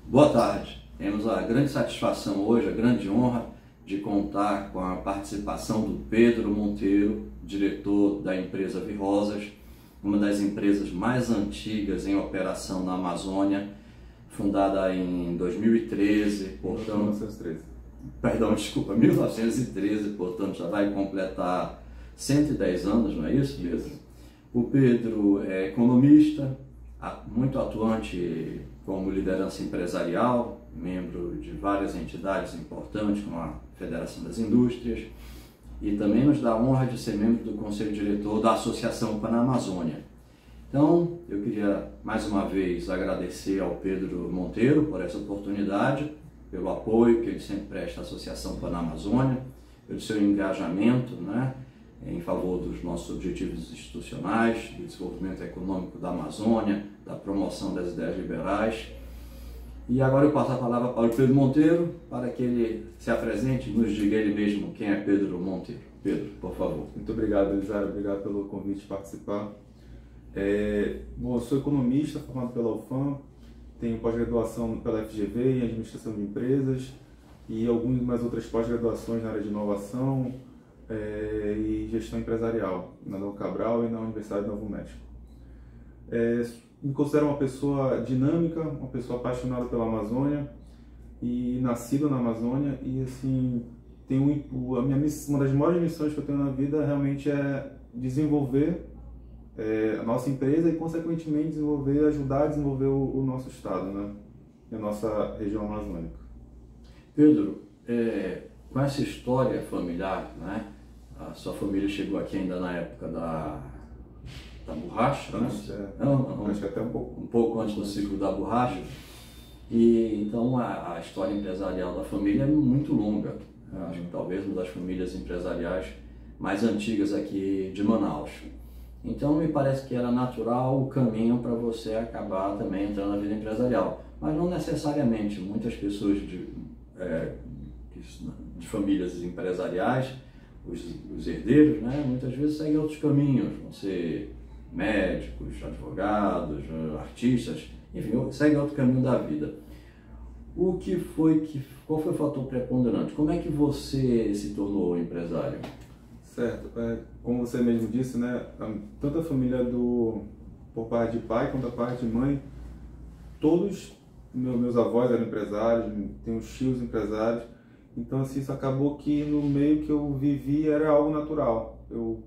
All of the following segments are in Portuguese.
Boa tarde. Temos a grande satisfação hoje, a grande honra de contar com a participação do Pedro Monteiro, diretor da empresa Virrosas, uma das empresas mais antigas em operação na Amazônia, fundada em 2013, portanto... 1913. Perdão, desculpa, 1913, portanto já vai completar 110 anos, não é isso, Pedro? O Pedro é economista, muito atuante como liderança empresarial, membro de várias entidades importantes, como a Federação das Indústrias, e também nos dá a honra de ser membro do Conselho Diretor da Associação Panamazônia. Então, eu queria mais uma vez agradecer ao Pedro Monteiro por essa oportunidade, pelo apoio que ele sempre presta à Associação Panamazônia, pelo seu engajamento, né, em favor dos nossos objetivos institucionais, do desenvolvimento econômico da Amazônia, da promoção das ideias liberais. E agora eu passo a palavra para o Pedro Monteiro, para que ele se apresente e nos diga ele mesmo quem é Pedro Monteiro. Pedro, por favor. Muito obrigado, Elisara. Obrigado pelo convite de participar. Bom, eu sou economista, formado pela UFAM, tenho pós-graduação pela FGV em Administração de Empresas e algumas mais outras pós-graduações na área de inovação e gestão empresarial, na Dom Cabral e na Universidade de Novo México. Me considero uma pessoa dinâmica, uma pessoa apaixonada pela Amazônia e nascida na Amazônia, e assim, uma das maiores missões que eu tenho na vida realmente é desenvolver a nossa empresa e, consequentemente, ajudar a desenvolver o nosso estado, né? E a nossa região amazônica. Pedro, com essa história familiar, né? A sua família chegou aqui ainda na época da borracha, antes, né? Acho que até um pouco antes do ciclo da borracha. E então a história empresarial da família é muito longa. Acho que talvez uma das famílias empresariais mais antigas aqui de Manaus. Então me parece que era natural o caminho para você acabar também entrando na vida empresarial, mas não necessariamente. Muitas pessoas de famílias empresariais, os herdeiros, né, muitas vezes seguem outros caminhos, vão ser médicos, advogados, artistas, enfim, seguem outro caminho da vida. Qual foi o fator preponderante? Como é que você se tornou empresário? Certo, como você mesmo disse, né, tanto a família por parte de pai quanto a parte de mãe, todos meus avós eram empresários, tenho tios empresários, então assim, isso acabou que no meio que eu vivi era algo natural. Eu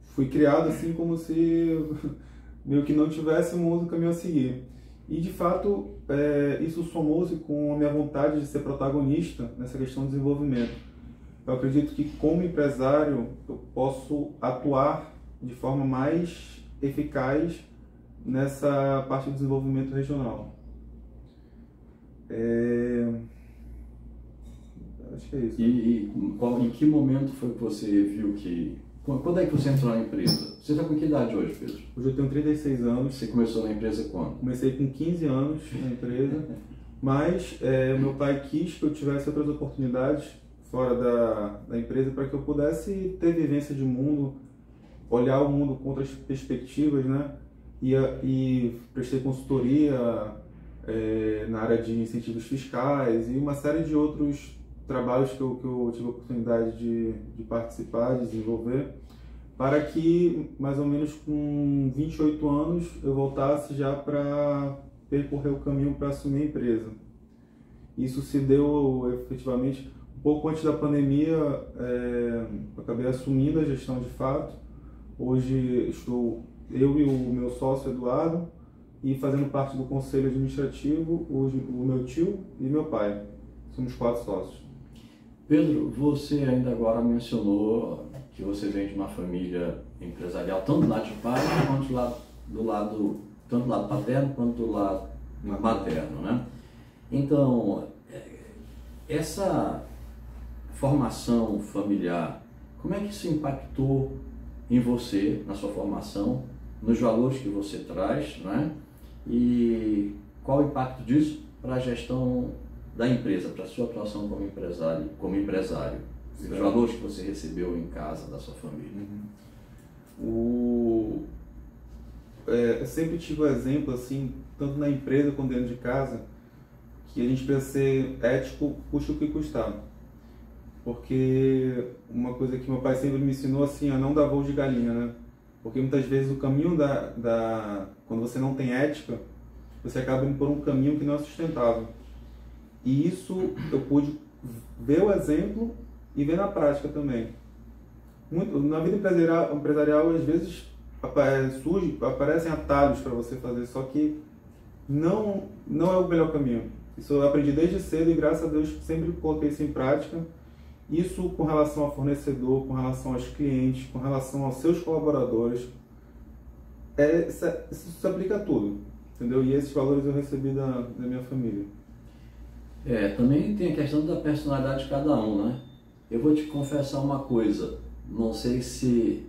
fui criado assim como se meio que não tivesse um outro caminho a seguir. E de fato, isso somou-se com a minha vontade de ser protagonista nessa questão de desenvolvimento. Eu acredito que, como empresário, eu posso atuar de forma mais eficaz nessa parte do desenvolvimento regional. Acho que é isso. Em que momento foi que você viu que... Quando é que você entrou na empresa? Você está com que idade hoje, Pedro? Hoje eu tenho 36 anos. Você começou na empresa quando? Comecei com 15 anos na empresa, mas meu pai quis que eu tivesse outras oportunidades fora da empresa para que eu pudesse ter vivência de mundo, olhar o mundo com outras perspectivas, né? E prestei consultoria na área de incentivos fiscais e uma série de outros trabalhos que eu tive a oportunidade de participar, de desenvolver, para que mais ou menos com 28 anos eu voltasse já para percorrer o caminho para assumir a empresa. Isso se deu efetivamente pouco antes da pandemia. Eu acabei assumindo a gestão de fato. Hoje estou eu e o meu sócio Eduardo, e fazendo parte do conselho administrativo o meu tio e meu pai. Somos 4 sócios. Pedro, você ainda agora mencionou que você vem de uma família empresarial, tanto do lado de pai quanto tanto do lado paterno quanto do lado materno, né? Então, essa formação familiar, como é que isso impactou em você, na sua formação, nos valores que você traz, né? E qual o impacto disso para a gestão da empresa, para a sua atuação como empresário, os valores que você recebeu em casa, da sua família? eu sempre tive o exemplo, assim, tanto na empresa quanto dentro de casa, que a gente precisa ser ético, custe o que custar. Porque uma coisa que meu pai sempre me ensinou, assim, a não dar voo de galinha, né? Porque muitas vezes o caminho quando você não tem ética, você acaba indo por um caminho que não é sustentável. E isso eu pude ver o exemplo e ver na prática também. Na vida empresarial às vezes aparecem atalhos para você fazer, só que não é o melhor caminho. Isso eu aprendi desde cedo e graças a Deus sempre coloquei isso em prática. Isso com relação ao fornecedor, com relação aos clientes, com relação aos seus colaboradores. Isso se aplica a tudo, entendeu? E esses valores eu recebi da minha família. Também tem a questão da personalidade de cada um, né? Eu vou te confessar uma coisa, não sei se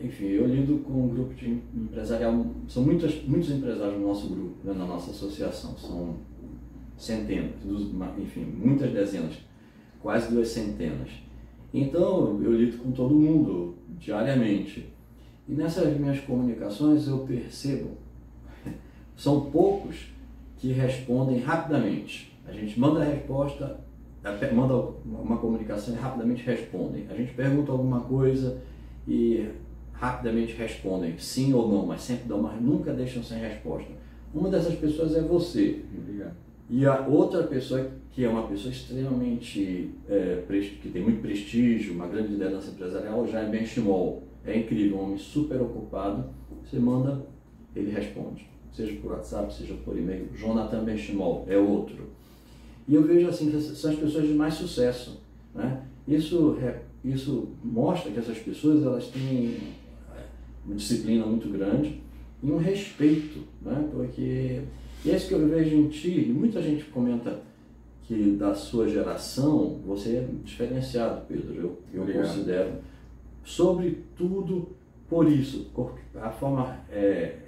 enfim, eu lido com um grupo de empresarial, são muitos empresários no nosso grupo, né, na nossa associação, são centenas, enfim, muitas dezenas, quase 2 centenas. Então, eu lido com todo mundo diariamente. E nessas minhas comunicações eu percebo, são poucos que respondem rapidamente. A gente manda a resposta, manda uma comunicação e rapidamente respondem. A gente pergunta alguma coisa e rapidamente respondem sim ou não, mas sempre nunca deixam sem resposta. Uma dessas pessoas é você. Obrigado. E a outra pessoa, que é uma pessoa extremamente, que tem muito prestígio, uma grande liderança empresarial, já é Ben Shimol. É incrível, um homem super ocupado. Você manda, ele responde. Seja por WhatsApp, seja por e-mail. Jonathan Ben Shimol é outro. E eu vejo assim que são as pessoas de mais sucesso, né? Isso mostra que essas pessoas elas têm uma disciplina muito grande e um respeito, né? Porque é isso que eu vejo em ti, e muita gente comenta que da sua geração você é diferenciado, Pedro, eu considero, sobretudo por isso, a forma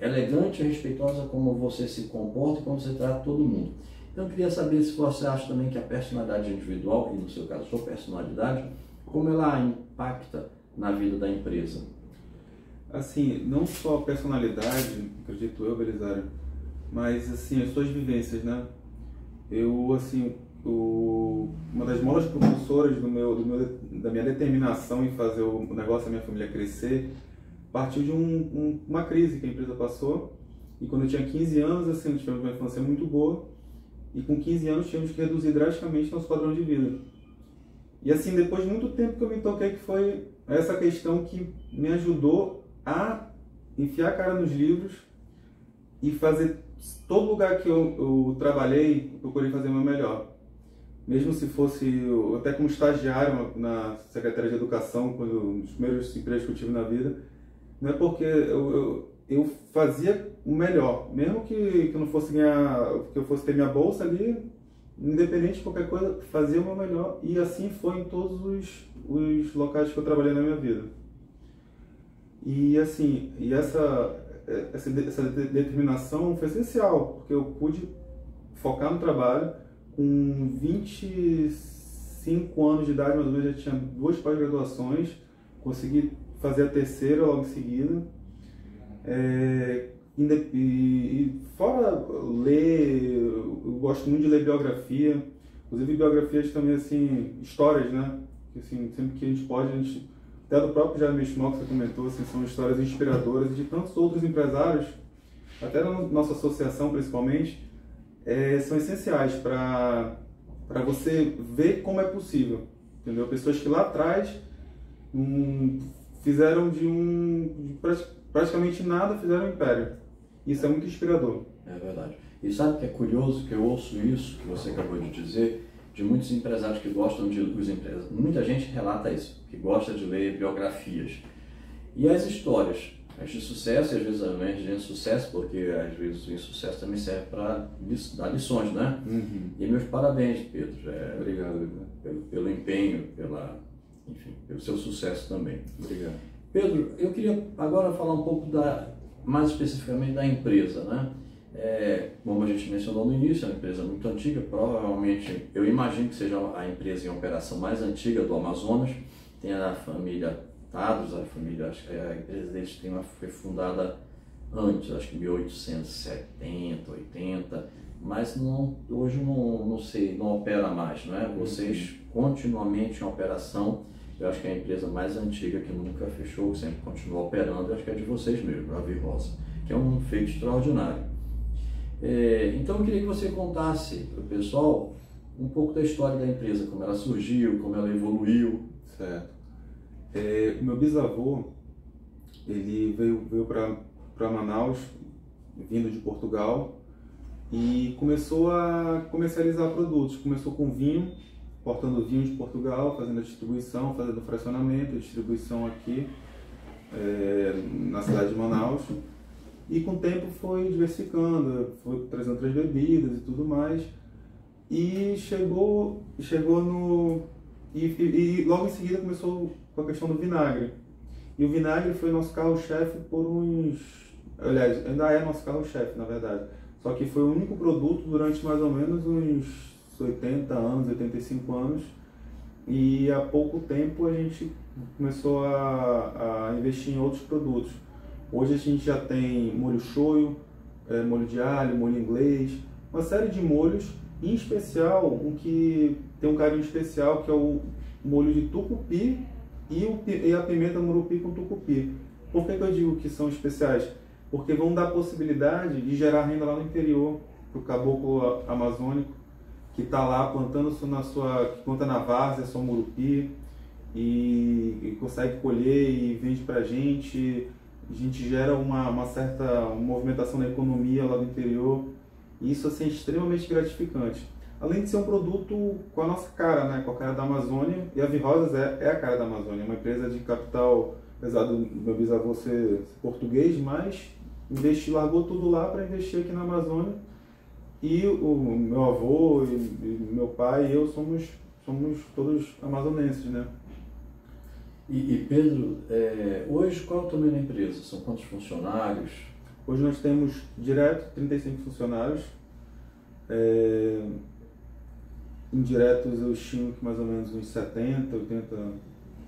elegante e respeitosa como você se comporta e como você trata todo mundo. Então eu queria saber se você acha também que a personalidade individual, e no seu caso a sua personalidade, como ela impacta na vida da empresa? Assim, não só a personalidade, acredito eu, Belisário, mas assim, as suas vivências, né? Uma das molas propulsoras da minha determinação em fazer o negócio da minha família crescer partiu de uma crise que a empresa passou. E quando eu tinha 15 anos, assim, tivemos uma infância muito boa, e com 15 anos tínhamos que reduzir drasticamente nosso padrão de vida. E assim, depois de muito tempo que eu me toquei, que foi essa questão que me ajudou a enfiar a cara nos livros e fazer todo lugar que eu trabalhei, eu procurei fazer o meu melhor. Mesmo se fosse, até como estagiário na Secretaria de Educação, um dos primeiros empregos que eu tive na vida, não é porque eu fazia o melhor, mesmo que eu não fosse que eu fosse ter minha bolsa ali, independente de qualquer coisa, fazia o meu melhor, e assim foi em todos os locais que eu trabalhei na minha vida. E assim, essa determinação foi essencial, porque eu pude focar no trabalho. Com 25 anos de idade, mais ou menos, já tinha 2 pós-graduações, consegui fazer a terceira logo em seguida. E fora ler, eu gosto muito de ler biografia, inclusive biografias também, assim, histórias, né? Que, assim, sempre que a gente pode, até do próprio Jaime Schmock, que você comentou, assim, são histórias inspiradoras, e de tantos outros empresários, até na nossa associação principalmente, são essenciais para você ver como é possível, entendeu? Pessoas que lá atrás fizeram de praticamente nada, fizeram um império. Isso é muito inspirador. É verdade. E sabe o que é curioso, que eu ouço isso que você acabou de dizer, de muitos empresários que gostam muita gente relata isso, que gosta de ler biografias. E as histórias, as de sucesso, e às vezes também de insucesso, porque às vezes o insucesso também serve para dar lições, né? Uhum. E meus parabéns, Pedro. Obrigado. Pelo empenho, pelo seu sucesso também. Obrigado. Pedro, eu queria agora falar um pouco mais especificamente da empresa, né? Como a gente mencionou no início, é uma empresa muito antiga, provavelmente, eu imagino que seja a empresa em operação mais antiga do Amazonas, tem a família contados, a família, acho que a empresa deles foi fundada antes, acho que 1870, 80, mas hoje não sei, não opera mais, não é? Vocês continuamente em operação. Eu acho que é a empresa mais antiga que nunca fechou, que sempre continua operando, eu acho que é de vocês mesmo, a Virosa, que é um feito extraordinário. Então eu queria que você contasse para o pessoal um pouco da história da empresa, como ela surgiu, como ela evoluiu. Certo. Meu bisavô, ele veio para Manaus, vindo de Portugal, e começou a comercializar produtos. Começou com vinho, portando vinho de Portugal, fazendo a distribuição, fazendo o fracionamento, a distribuição aqui na cidade de Manaus. E com o tempo foi diversificando, foi trazendo outras bebidas e tudo mais. E chegou no... E logo em seguida começou com a questão do vinagre. E o vinagre foi nosso carro-chefe por uns... Aliás, ainda é nosso carro-chefe, na verdade. Só que foi o único produto durante mais ou menos uns 80 anos, 85 anos. E há pouco tempo a gente começou a investir em outros produtos. Hoje a gente já tem molho shoyu, molho de alho, molho inglês, uma série de molhos, em especial um que tem um carinho especial, que é o molho de tucupi e a pimenta murupi com tucupi. Por que eu digo que são especiais? Porque vão dar possibilidade de gerar renda lá no interior, para o caboclo amazônico, que está lá plantando que planta na várzea, sua murupi, e consegue colher e vende para a gente gera uma certa movimentação na economia lá do interior, e isso assim, é extremamente gratificante. Além de ser um produto com a nossa cara, né, com a cara da Amazônia, e a Virrosas é a cara da Amazônia, uma empresa de capital, apesar do meu bisavô ser português, mas largou tudo lá para investir aqui na Amazônia, e o meu avô, e meu pai e eu somos todos amazonenses, né? E Pedro, hoje qual é o tamanho da empresa? São quantos funcionários? Hoje nós temos direto 35 funcionários. Indiretos eu estimo que mais ou menos uns 70, 80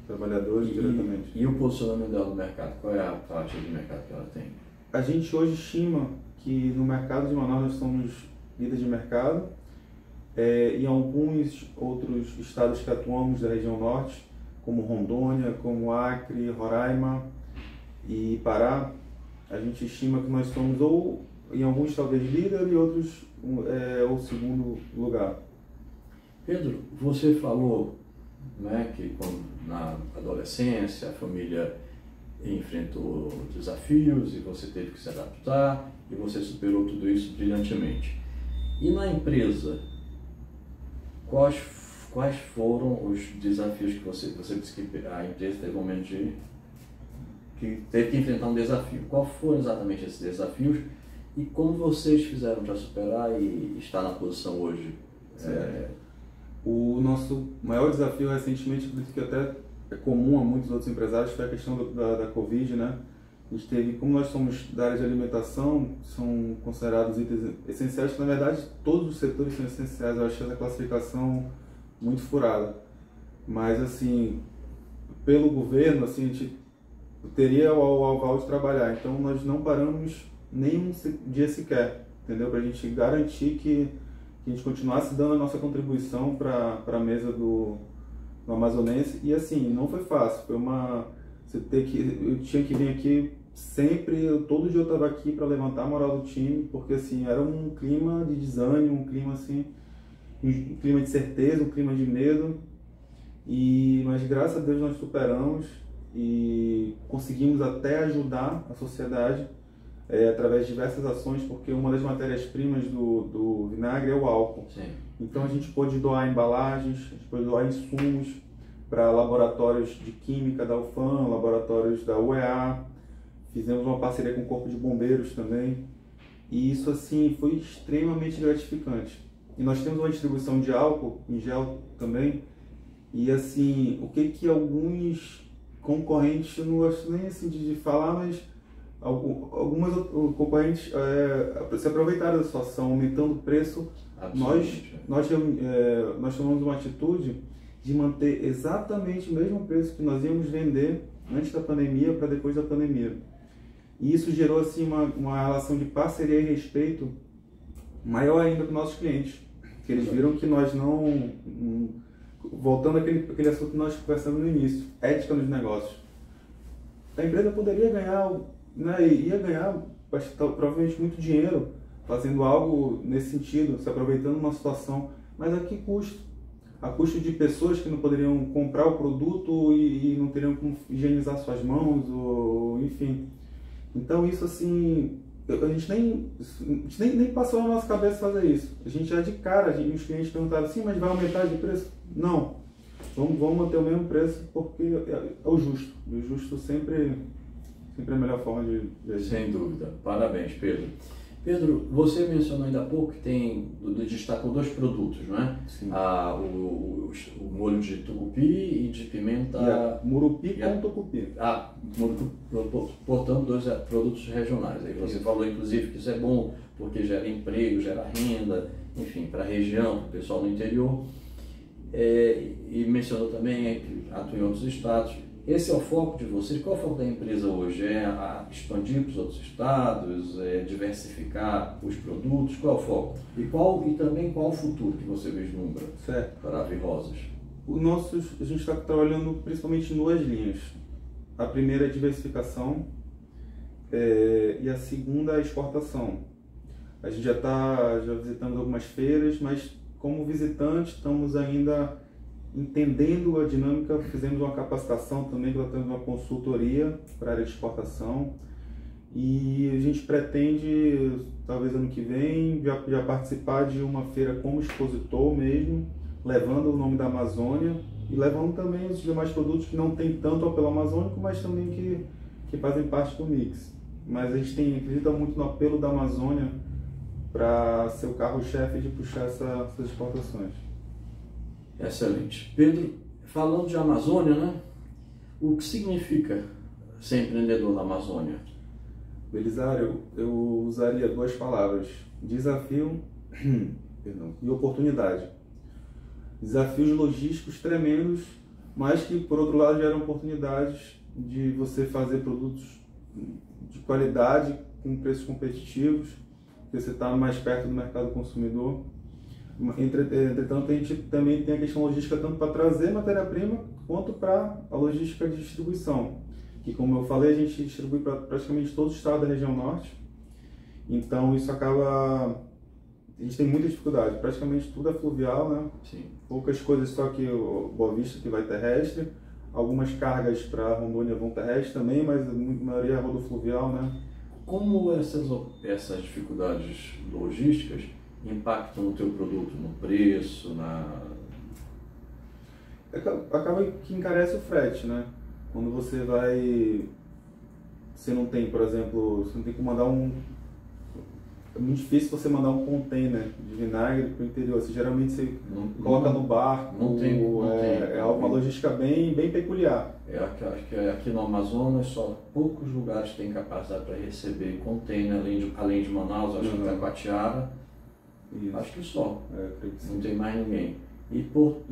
trabalhadores diretamente. E o posicionamento dela no mercado? Qual é a faixa de mercado que ela tem? A gente hoje estima que no mercado de Manaus nós somos líder de mercado. Em alguns outros estados que atuamos da região norte, como Rondônia, como Acre, Roraima e Pará, a gente estima que nós somos ou em alguns talvez líder e outros o segundo lugar. Pedro, você falou, né, que na adolescência a família enfrentou desafios e você teve que se adaptar e você superou tudo isso brilhantemente. E na empresa, quais foram os desafios que você disse que a empresa teve um momento que teve que enfrentar um desafio? Quais foram exatamente esses desafios e como vocês fizeram para superar e estar na posição hoje? O nosso maior desafio recentemente, que até é comum a muitos outros empresários, foi a questão da Covid, né? A gente teve, como nós somos da área de alimentação, são considerados itens essenciais, que na verdade todos os setores são essenciais. Eu achei essa classificação muito furada, mas assim, pelo governo, assim, a gente teria o aval de trabalhar, então nós não paramos nem um dia sequer, entendeu? Para a gente garantir que a gente continuasse dando a nossa contribuição para a mesa do amazonense. E assim, não foi fácil, foi eu tinha que vir aqui sempre, todo dia eu estava aqui para levantar a moral do time, porque assim, era um clima de desânimo, um clima assim, um clima de certeza, um clima de medo, mas graças a Deus nós superamos e conseguimos até ajudar a sociedade através de diversas ações, porque uma das matérias-primas do vinagre é o álcool. Sim. Então a gente pôde doar embalagens, a gente pôde doar insumos para laboratórios de química da UFAM, laboratórios da UEA, fizemos uma parceria com o Corpo de Bombeiros também, e isso assim foi extremamente gratificante. E nós temos uma distribuição de álcool em gel também, e assim, o que alguns concorrentes, eu não gosto nem assim de falar, mas algumas concorrentes se aproveitaram da situação, aumentando o preço. Nós tomamos uma atitude de manter exatamente o mesmo preço que nós íamos vender antes da pandemia para depois da pandemia. E isso gerou assim uma relação de parceria e respeito maior ainda com nossos clientes, que eles viram que nós não voltando àquele assunto que nós conversamos no início, ética nos negócios. A empresa poderia ganhar, né, ia ganhar provavelmente muito dinheiro fazendo algo nesse sentido, se aproveitando uma situação, mas a que custo? A custo de pessoas que não poderiam comprar o produto e não teriam como higienizar suas mãos, ou enfim. Então isso assim, a gente nem passou na nossa cabeça fazer isso. A gente já de cara, os clientes perguntaram assim, mas vai aumentar de preço? Não. Vamos manter o mesmo preço porque é o justo. E o justo sempre é a melhor forma de agir. Sem dúvida. Parabéns, Pedro. Pedro, você mencionou ainda há pouco que destacou 2 produtos, não é? Sim. O molho de tucupi e de pimenta... Murupi com tucupi. Portanto, 2 produtos regionais. Aí você falou, inclusive, que isso é bom porque gera emprego, gera renda, enfim, para a região, para o pessoal do interior. E mencionou também que atua em outros estados. Esse é o foco de vocês? Qual é o foco da empresa hoje? É expandir para os outros estados? É diversificar os produtos? Qual é o foco? E também qual o futuro que você vislumbra para a Virrosas? A gente está trabalhando principalmente em 2 linhas. A primeira é a diversificação e a segunda é a exportação. A gente já visitando algumas feiras, mas como visitante estamos ainda entendendo a dinâmica. Fizemos uma capacitação também, temos uma consultoria para a área de exportação e a gente pretende, talvez ano que vem, já participar de uma feira como expositor mesmo, levando o nome da Amazônia e levando também os demais produtos que não tem tanto apelo amazônico, mas também que fazem parte do mix. Mas a gente acredita muito no apelo da Amazônia para ser o carro-chefe de puxar essas exportações. Excelente. Pedro, falando de Amazônia, né? O que significa ser empreendedor na Amazônia? Belisário, eu usaria 2 palavras: desafio e oportunidade. Desafios logísticos tremendos, mas que por outro lado geram oportunidades de você fazer produtos de qualidade com preços competitivos, porque você está mais perto do mercado consumidor. Entretanto, a gente também tem a questão logística tanto para trazer matéria-prima quanto para a logística de distribuição, que, como eu falei, a gente distribui para praticamente todo o estado da região norte. Então isso acaba, a gente tem muita dificuldade, praticamente tudo é fluvial, né? Sim. Poucas coisas só que o Boa Vista que vai terrestre, algumas cargas para Rondônia vão terrestre também, mas a maioria é rodofluvial, né? Como essas dificuldades logísticas impactam no teu produto, no preço, Acaba que encarece o frete, né? Quando você não tem, por exemplo, você não tem como mandar é muito difícil você mandar um container de vinagre para o interior. Geralmente você coloca no barco, é uma logística bem peculiar. Acho que aqui no Amazonas só poucos lugares têm capacidade para receber container, além de Manaus, acho que Taquatiara. Isso. Acho que só. Não tem mais ninguém. E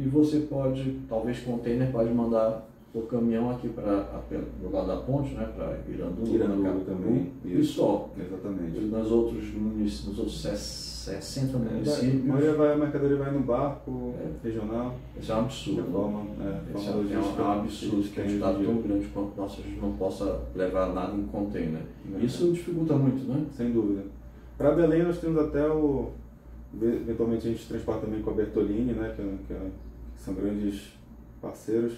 você pode, talvez container pode mandar o caminhão aqui do lado da ponte, né, para Iranduba também. E só. Exatamente. E nos outros 60 municípios. A mercadoria vai no barco regional. Isso é um absurdo. Esse é um absurdo que um estado tão grande quanto o nosso não possa levar nada em container. Isso dificulta muito, né? Sem dúvida. Para Belém nós temos até eventualmente a gente transporta também com a Bertolini, né, que são grandes parceiros,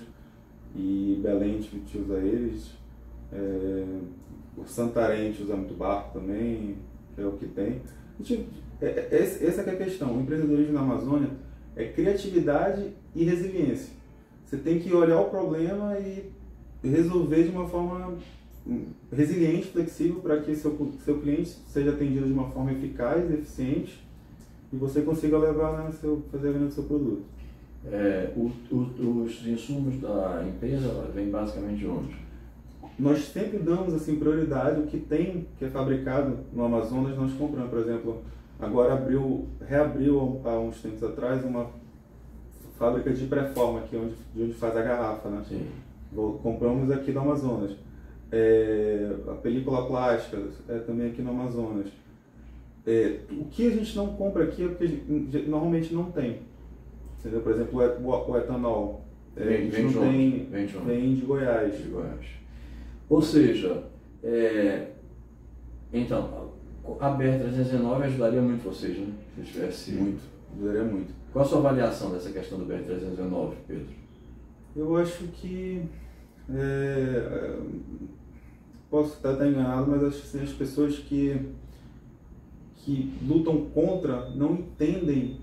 e Belém a gente usa eles, o Santarém a gente usa muito barco também, que é o que tem. Essa é a questão, o empreendedorismo na Amazônia é criatividade e resiliência. Você tem que olhar o problema e resolver de uma forma resiliente, flexível, para que seu cliente seja atendido de uma forma eficaz e eficiente e você consiga fazer a venda do seu produto. Os insumos da empresa vêm basicamente de onde? Nós sempre damos assim, prioridade ao que é fabricado no Amazonas, nós compramos. Por exemplo, agora reabriu há uns tempos atrás uma fábrica de pré-forma, de onde faz a garrafa, né? Sim. Compramos aqui no Amazonas. A película plástica também aqui no Amazonas. O que a gente não compra aqui é porque normalmente não tem. Entendeu? Por exemplo, o etanol. Vem de Goiás. Ou seja, então, a BR-319 ajudaria muito vocês, né? Se tivesse... Muito, ajudaria muito. Qual a sua avaliação dessa questão do BR-319, Pedro? Eu acho que... posso estar enganado, mas acho que assim, as pessoas que lutam contra não entendem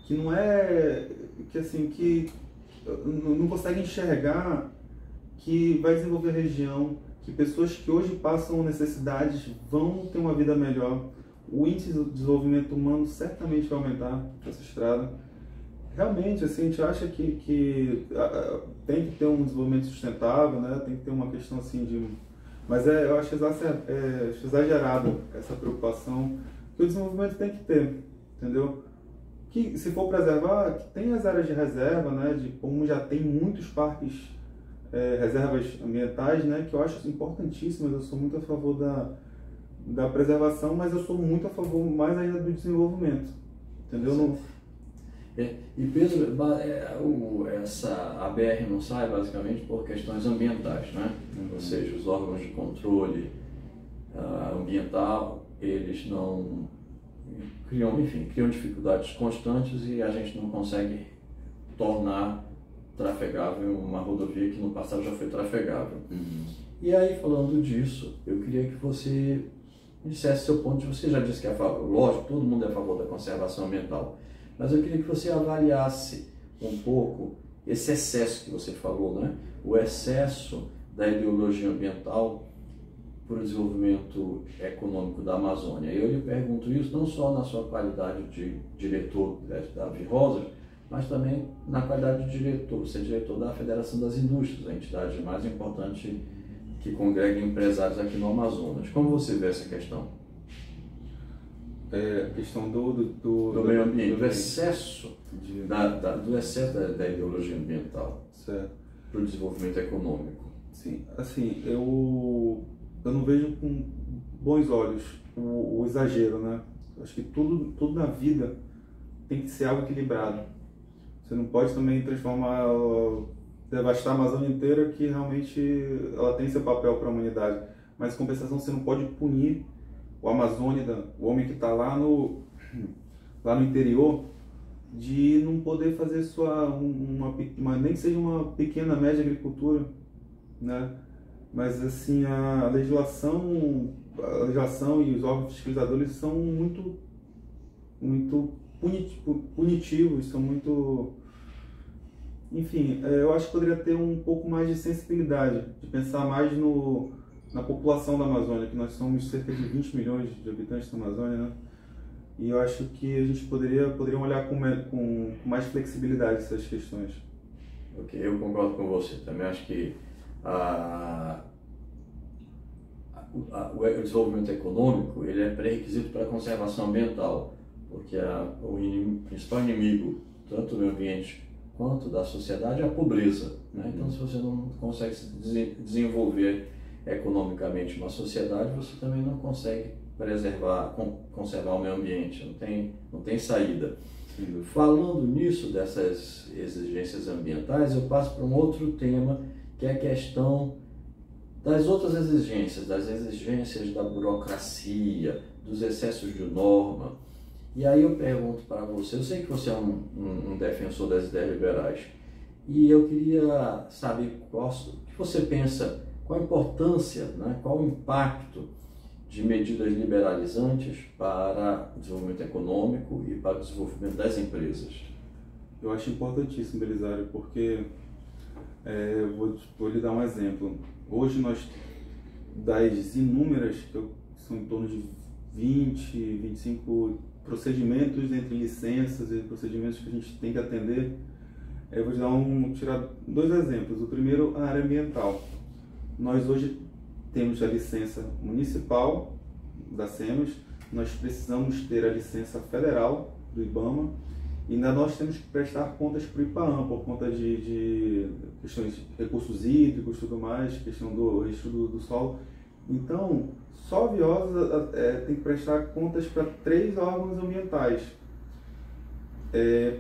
que não é... que assim, que não conseguem enxergar que vai desenvolver a região, que pessoas que hoje passam necessidades vão ter uma vida melhor. O índice de desenvolvimento humano certamente vai aumentar essa estrada. Realmente, assim, a gente acha que tem que ter um desenvolvimento sustentável, né? Tem que ter uma questão assim de... Mas eu acho exagerado essa preocupação que o desenvolvimento tem que ter, entendeu? Que se for preservar, que tem as áreas de reserva, né? Como já tem muitos parques, reservas ambientais, né? Que eu acho importantíssimas. Eu sou muito a favor da preservação, mas eu sou muito a favor mais ainda do desenvolvimento, entendeu? E Pedro, a BR não sai basicamente por questões ambientais, né? Ou seja, os órgãos de controle ambiental, eles não criam dificuldades constantes e a gente não consegue tornar trafegável uma rodovia que no passado já foi trafegável. E aí, falando disso, eu queria que você dissesse seu ponto de vista. Você já disse que é a favor, lógico, todo mundo é a favor da conservação ambiental, mas eu queria que você avaliasse um pouco esse excesso que você falou, né? O excesso da ideologia ambiental para o desenvolvimento econômico da Amazônia. Eu lhe pergunto isso não só na sua qualidade de diretor da Virrosas, mas também na qualidade de diretor. Você é diretor da Federação das Indústrias, a entidade mais importante que congrega empresários aqui no Amazonas. Como você vê essa questão? A questão do meio ambiente, do excesso da ideologia ambiental para o desenvolvimento econômico. Sim, assim, eu não vejo com bons olhos o exagero, né? Acho que tudo na vida tem que ser algo equilibrado. Você não pode também devastar a Amazônia inteira, que realmente ela tem seu papel para a humanidade. Mas, em compensação, você não pode punir o amazônida, o homem que está lá no interior, de não poder fazer nem que seja uma pequena, média agricultura, né? Mas assim, a legislação e os órgãos fiscalizadores são muito punitivos, são muito... Enfim, eu acho que poderia ter um pouco mais de sensibilidade, de pensar mais na população da Amazônia, que nós somos cerca de 20 milhões de habitantes da Amazônia, né? E eu acho que a gente poderia olhar com mais flexibilidade essas questões. Ok, eu concordo com você. Também acho que o desenvolvimento econômico ele é pré-requisito para a conservação ambiental, porque o principal inimigo, tanto do meio ambiente quanto da sociedade, é a pobreza, né? Então, se você não consegue desenvolver economicamente uma sociedade, você também não consegue conservar o meio ambiente, não tem saída. Falando nisso, dessas exigências ambientais, eu passo para um outro tema, que é a questão das outras exigências, das exigências da burocracia, dos excessos de norma. E aí eu pergunto para você, eu sei que você é um defensor das ideias liberais, e eu queria saber o que você pensa, qual a importância, né, qual o impacto de medidas liberalizantes para o desenvolvimento econômico e para o desenvolvimento das empresas. Eu acho importantíssimo, Belisário, porque vou lhe dar um exemplo. Hoje das inúmeras, que são em torno de 20, 25 procedimentos entre licenças e procedimentos que a gente tem que atender, eu vou tirar dois exemplos. O primeiro, a área ambiental. Nós hoje temos a licença municipal da SEMAS, nós precisamos ter a licença federal do IBAMA E ainda nós temos que prestar contas para o IPAAM, por conta de questões de recursos hídricos e tudo mais, questão do estudo do solo. Então, só a Viosa tem que prestar contas para 3 órgãos ambientais.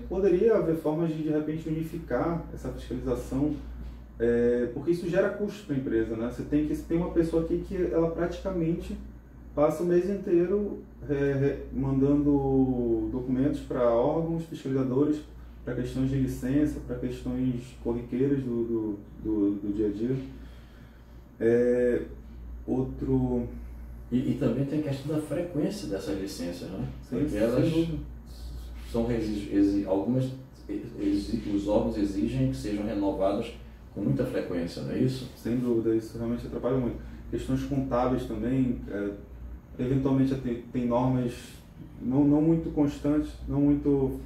Poderia haver formas de repente, unificar essa fiscalização, porque isso gera custos para a empresa, né? Você tem uma pessoa aqui que ela praticamente passa o mês inteiro mandando documentos para órgãos fiscalizadores, para questões de licença, para questões corriqueiras do dia a dia. E também tem a questão da frequência dessas licenças, né? Sim, porque elas são os órgãos exigem que sejam renovadas com muita frequência, não é isso? Sem dúvida, isso realmente atrapalha muito. Questões contábeis também, eventualmente tem normas não muito constantes, com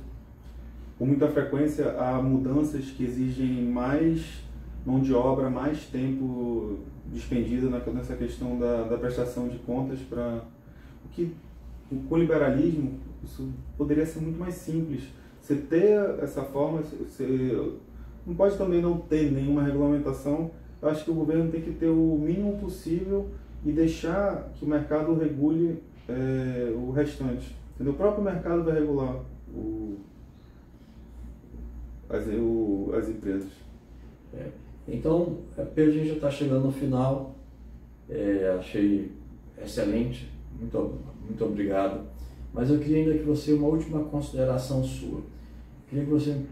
muita frequência, há mudanças que exigem mais mão de obra, mais tempo despendido nessa questão da prestação de contas, com o liberalismo isso poderia ser muito mais simples. Você ter essa forma, você não pode também não ter nenhuma regulamentação. Eu acho que o governo tem que ter o mínimo possível e deixar que o mercado regule o restante. Entendeu? O próprio mercado vai regular as empresas. Então, Pedro, a gente já está chegando no final. Achei excelente, muito obrigado. Mas eu queria ainda que você, uma última consideração sua. Queria que você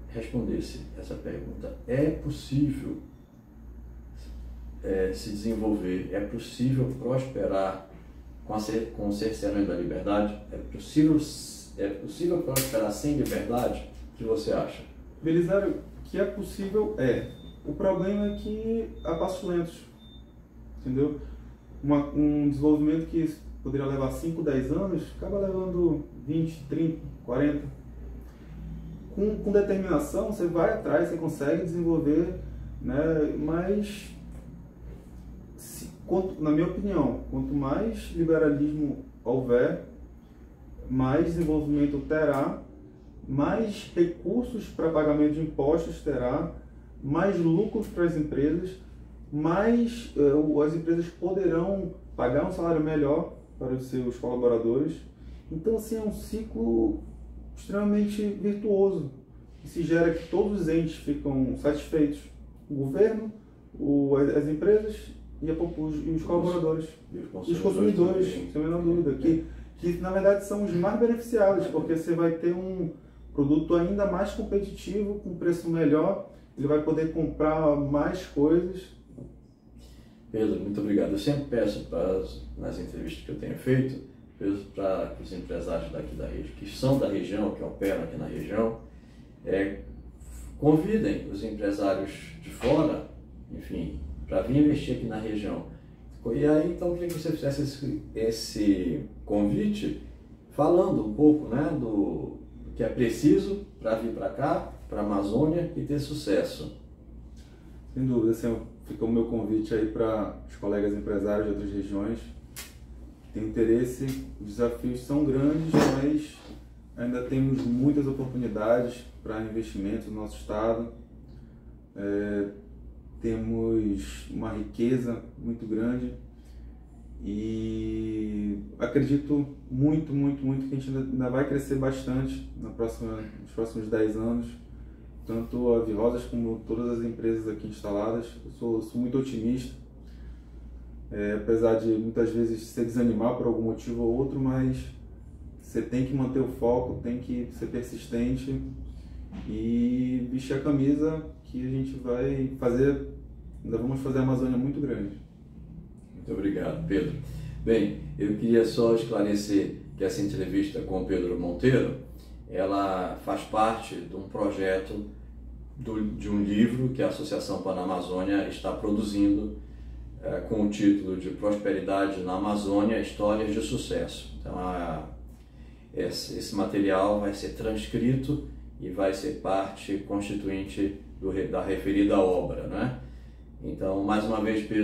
respondesse essa pergunta. É possível se desenvolver, é possível prosperar com o cerceamento da liberdade? É possível prosperar sem liberdade? O que você acha? Belisário, que é possível O problema é que há passos lentos, entendeu? Um desenvolvimento que poderia levar 5, 10 anos, acaba levando 20, 30, 40. Com determinação, você vai atrás, você consegue desenvolver, né? Mas, na minha opinião, quanto mais liberalismo houver, mais desenvolvimento terá, mais recursos para pagamento de impostos terá, mais lucros para as empresas, mais as empresas poderão pagar um salário melhor para os seus colaboradores. Então, assim, é um ciclo extremamente virtuoso, que se gera que todos os entes ficam satisfeitos. O governo, as empresas e os colaboradores. E os consumidores, sem a menor dúvida. Que na verdade são os mais beneficiados, porque você vai ter um produto ainda mais competitivo, com preço melhor, ele vai poder comprar mais coisas. Pedro, muito obrigado. Eu sempre peço nas entrevistas que eu tenho feito, para os empresários daqui da região, que são da região, que operam aqui na região, convidem os empresários de fora, enfim, para vir investir aqui na região. E aí, então, eu queria que você fizesse esse convite, falando um pouco, né, do que é preciso para vir para cá, para a Amazônia e ter sucesso. Sem dúvida, assim, fica o meu convite aí para os colegas empresários de outras regiões que têm interesse. Os desafios são grandes, mas ainda temos muitas oportunidades para investimento no nosso estado. Temos uma riqueza muito grande e acredito muito que a gente ainda vai crescer bastante nos próximos 10 anos, tanto a Virrosas como todas as empresas aqui instaladas. Eu sou muito otimista, apesar de muitas vezes se desanimar por algum motivo ou outro, mas você tem que manter o foco, tem que ser persistente e vestir a camisa, que a gente vai fazer, ainda vamos fazer a Amazônia muito grande. Muito obrigado, Pedro. Bem, eu queria só esclarecer que essa entrevista com o Pedro Monteiro, ela faz parte de um projeto de um livro que a Associação Panamazônia está produzindo com o título de Prosperidade na Amazônia, Histórias de Sucesso. Então, esse material vai ser transcrito e vai ser parte constituinte da referida obra, né? Então, mais uma vez, Pedro,